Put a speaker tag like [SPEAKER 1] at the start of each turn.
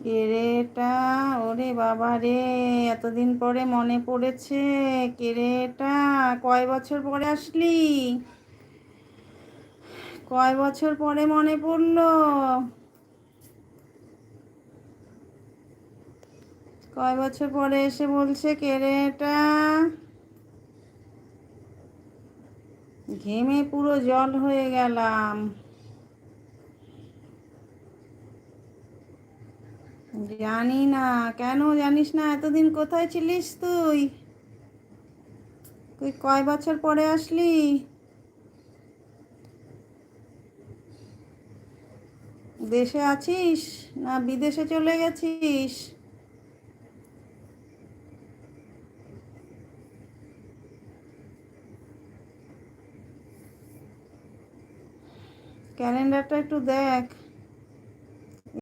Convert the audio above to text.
[SPEAKER 1] কে রে এটা? ওরে বাবা রে, এতদিন পরে মনে পড়েছে। কে রে এটা? কয় বছর পরে আসলি? কয় বছর পরে মনে পড়লো? কয় বছর পরে এসে বলছে কে রে এটা? ঘেমে পুরো জল হয়ে গেলাম। জানি না। কেন জানিস না? এতদিন কোথায় ছিলিস তুই? তুই কয় বছর পরে আসলি? দেশে আছিস না বিদেশে চলে গেছিস? ক্যালেন্ডারটা একটু দেখ।